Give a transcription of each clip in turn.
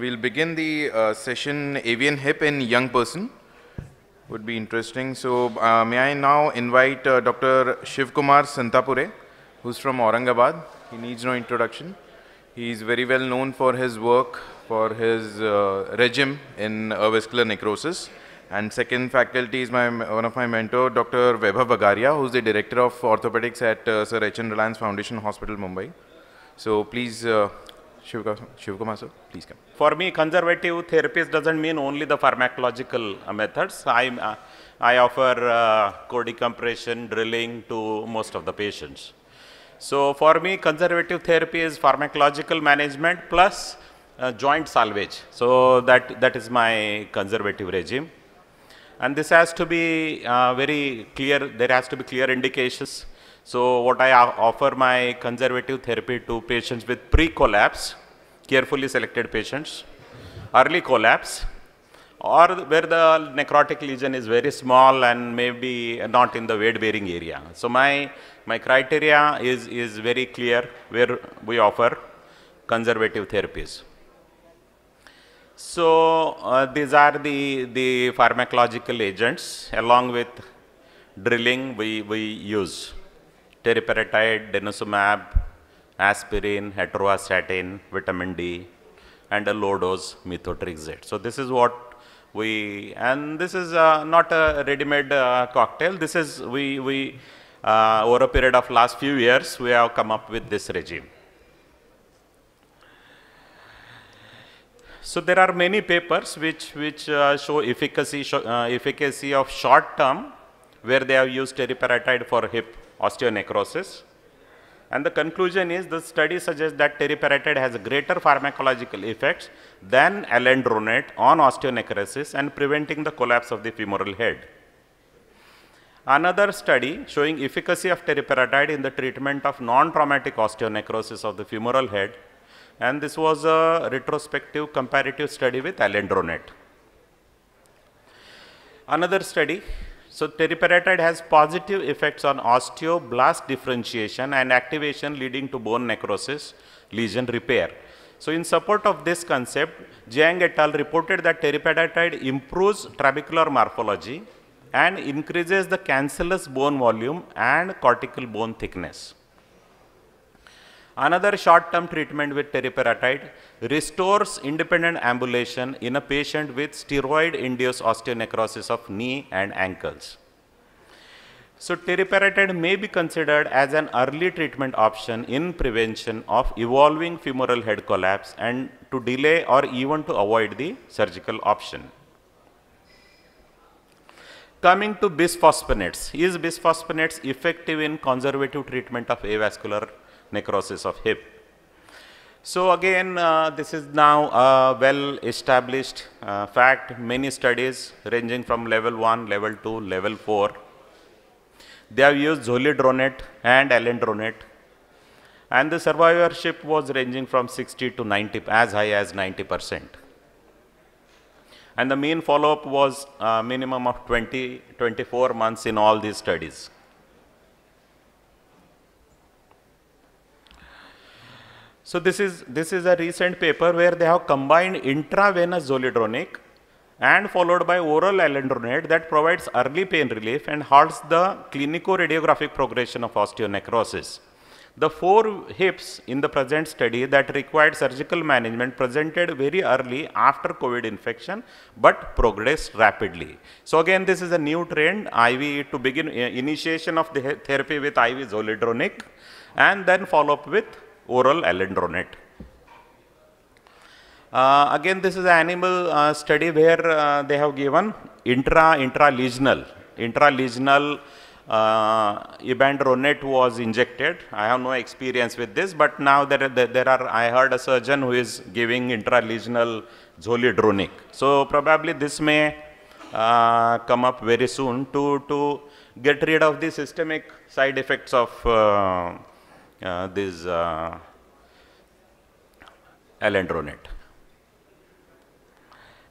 we'll begin the session AVN hip in young person. Would be interesting. So may I now invite Dr. Shivkumar Santapure, who's from Aurangabad. He needs no introduction. He is very well known for his work, for his regime in avascular necrosis. And second faculty is one of my mentor, Dr. Vaibhav Bagaria, who's the director of orthopedics at Sir H.N. Reliance Foundation Hospital, Mumbai. So please, Shivkumar sir, please come. For me, conservative therapies doesn't mean only the pharmacological methods. I offer co-decompression, drilling to most of the patients. So for me, conservative therapy is pharmacological management plus joint salvage. So that is my conservative regime. And this has to be very clear, there has to be clear indications. So what I offer my conservative therapy to patients with pre-collapse, carefully selected patients, early collapse, or where the necrotic lesion is very small and maybe not in the weight-bearing area. So my criteria is very clear where we offer conservative therapies. So these are the pharmacological agents. Along with drilling, we use teriparatide, denosumab, aspirin, atorvastatin, vitamin D, and a low dose methotrexate. So this is what and this is not a ready-made cocktail. This is over a period of last few years, we have come up with this regime. So there are many papers which show efficacy of short term, where they have used teriparatide for hip osteonecrosis. And the conclusion is the study suggests that teriparatide has greater pharmacological effects than alendronate on osteonecrosis and preventing the collapse of the femoral head. Another study showing efficacy of teriparatide in the treatment of non-traumatic osteonecrosis of the femoral head, and this was a retrospective comparative study with alendronate. Another study, so teriparatide has positive effects on osteoblast differentiation and activation, leading to bone necrosis, lesion repair. So in support of this concept, Jiang et al. Reported that teriparatide improves trabecular morphology and increases the cancellous bone volume and cortical bone thickness. Another short-term treatment with teriparatide restores independent ambulation in a patient with steroid-induced osteonecrosis of knee and ankles. So teriparatide may be considered as an early treatment option in prevention of evolving femoral head collapse and to delay or even to avoid the surgical option. Coming to bisphosphonates, is bisphosphonates effective in conservative treatment of avascular necrosis of hip? So again, this is now a well established fact. Many studies ranging from level 1, level 2, level 4. They have used zoledronate and alendronate, and the survivorship was ranging from 60 to 90, as high as 90%. And the mean follow-up was a minimum of 24 months in all these studies. So this is a recent paper where they have combined intravenous zoledronic and followed by oral alendronate that provides early pain relief and halts the clinico-radiographic progression of osteonecrosis. The 4 hips in the present study that required surgical management presented very early after COVID infection but progressed rapidly. So again, this is a new trend, IV to begin initiation of the therapy with IV zoledronic and then follow up with oral alendronate. Again, this is an animal study where they have given intralesional ibandronate was injected. I have no experience with this, but now I heard a surgeon who is giving intralesional zoledronic. So probably this may come up very soon to get rid of the systemic side effects of this alendronate.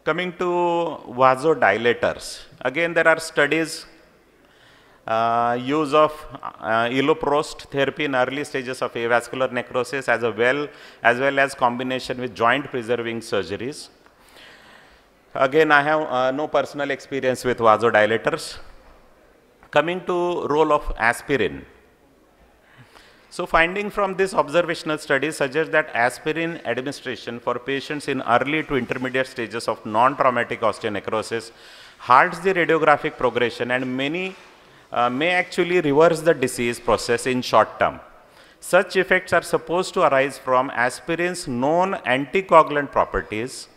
Coming to vasodilators, again there are studies use of iloprost therapy in early stages of avascular necrosis as well as combination with joint preserving surgeries. Again, I have no personal experience with vasodilators. Coming to role of aspirin. So finding from this observational study suggests that aspirin administration for patients in early to intermediate stages of non-traumatic osteonecrosis halts the radiographic progression and many may actually reverse the disease process in short term. Such effects are supposed to arise from aspirin's known anticoagulant properties,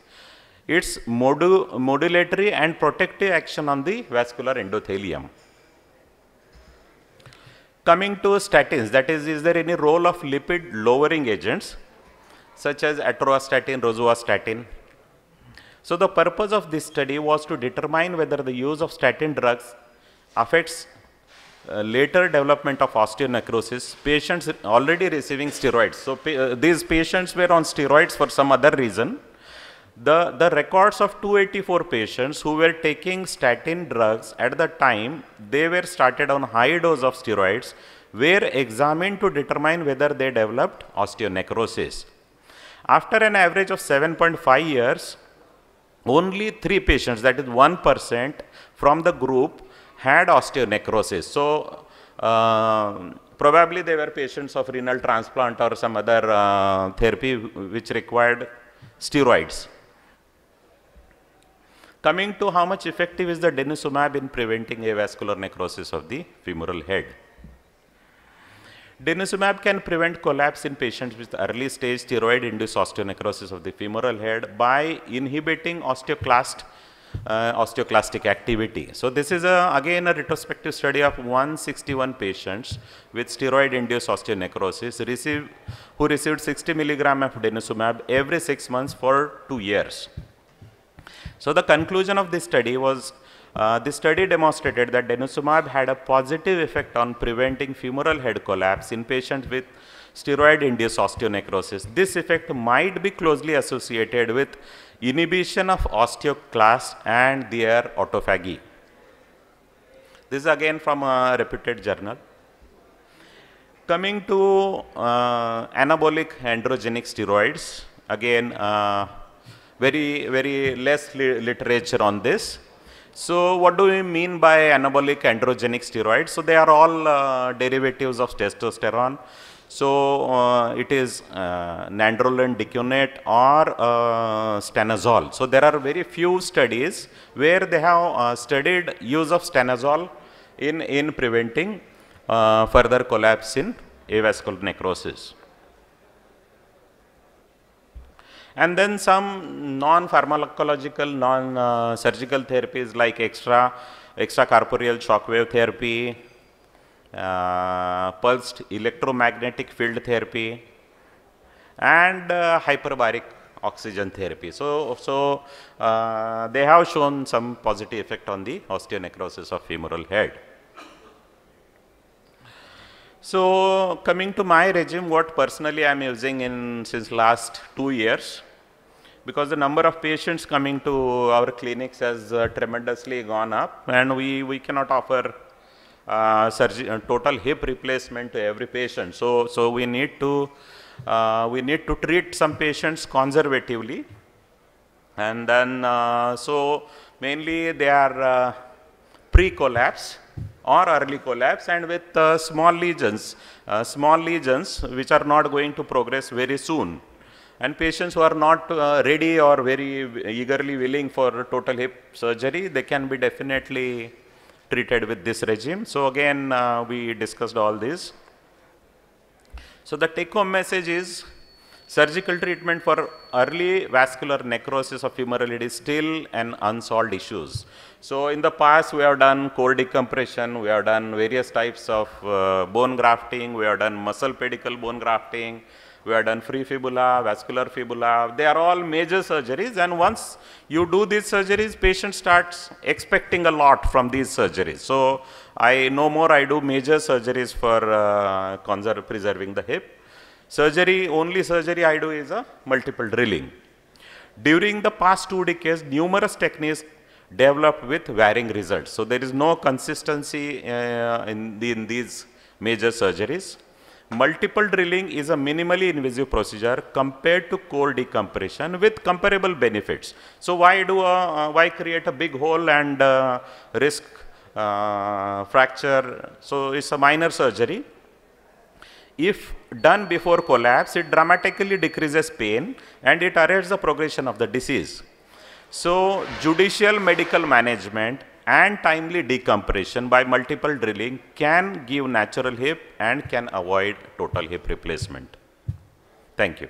its modulatory and protective action on the vascular endothelium. Coming to statins, that is there any role of lipid lowering agents such as atorvastatin, rosuvastatin? So the purpose of this study was to determine whether the use of statin drugs affects later development of osteonecrosis, patients already receiving steroids. So these patients were on steroids for some other reason. The records of 284 patients who were taking statin drugs at the time they were started on high dose of steroids were examined to determine whether they developed osteonecrosis. After an average of 7.5 years, only 3 patients, that is 1% from the group, had osteonecrosis. So probably they were patients of renal transplant or some other therapy which required steroids. Coming to how much effective is the denosumab in preventing avascular necrosis of the femoral head. Denosumab can prevent collapse in patients with early stage steroid-induced osteonecrosis of the femoral head by inhibiting osteoclastic activity. So this is again a retrospective study of 161 patients with steroid-induced osteonecrosis who received 60 milligram of denosumab every 6 months for 2 years. So the conclusion of this study was, this study demonstrated that denosumab had a positive effect on preventing femoral head collapse in patients with steroid-induced osteonecrosis. This effect might be closely associated with inhibition of osteoclasts and their autophagy. This is again from a reputed journal. Coming to anabolic androgenic steroids, again very less literature on this. So what do we mean by anabolic androgenic steroids? So they are all derivatives of testosterone. So it is nandrolone diconate or stanozol. So there are very few studies where they have studied use of stanozol in preventing further collapse in avascular necrosis. And then some non-pharmacological, non-surgical therapies like extracorporeal shockwave therapy, pulsed electromagnetic field therapy, and hyperbaric oxygen therapy. So they have shown some positive effect on the osteonecrosis of femoral head. So coming to my regime, what personally I am using since last 2 years, because the number of patients coming to our clinics has tremendously gone up, and we cannot offer total hip replacement to every patient. So we need to treat some patients conservatively, and then so mainly they are pre-collapse or early collapse, and with small lesions which are not going to progress very soon. And patients who are not ready or very eagerly willing for total hip surgery, they can be definitely treated with this regime. So again, we discussed all this. So the take-home message is, surgical treatment for early vascular necrosis of femoral head is still an unsolved issue. So in the past, we have done core decompression, we have done various types of bone grafting, we have done muscle pedicle bone grafting, we have done free fibula, vascular fibula. They are all major surgeries, and once you do these surgeries, patient starts expecting a lot from these surgeries. So I do major surgeries for preserving the hip. Only surgery I do is a multiple drilling. During the past 2 decades, numerous techniques developed with varying results. So there is no consistency in these major surgeries. Multiple drilling is a minimally invasive procedure compared to core decompression with comparable benefits. So why create a big hole and risk fracture? So it's a minor surgery. If done before collapse, it dramatically decreases pain and it arrests the progression of the disease. So judicial medical management and timely decompression by multiple drilling can give natural hip and can avoid total hip replacement. Thank you.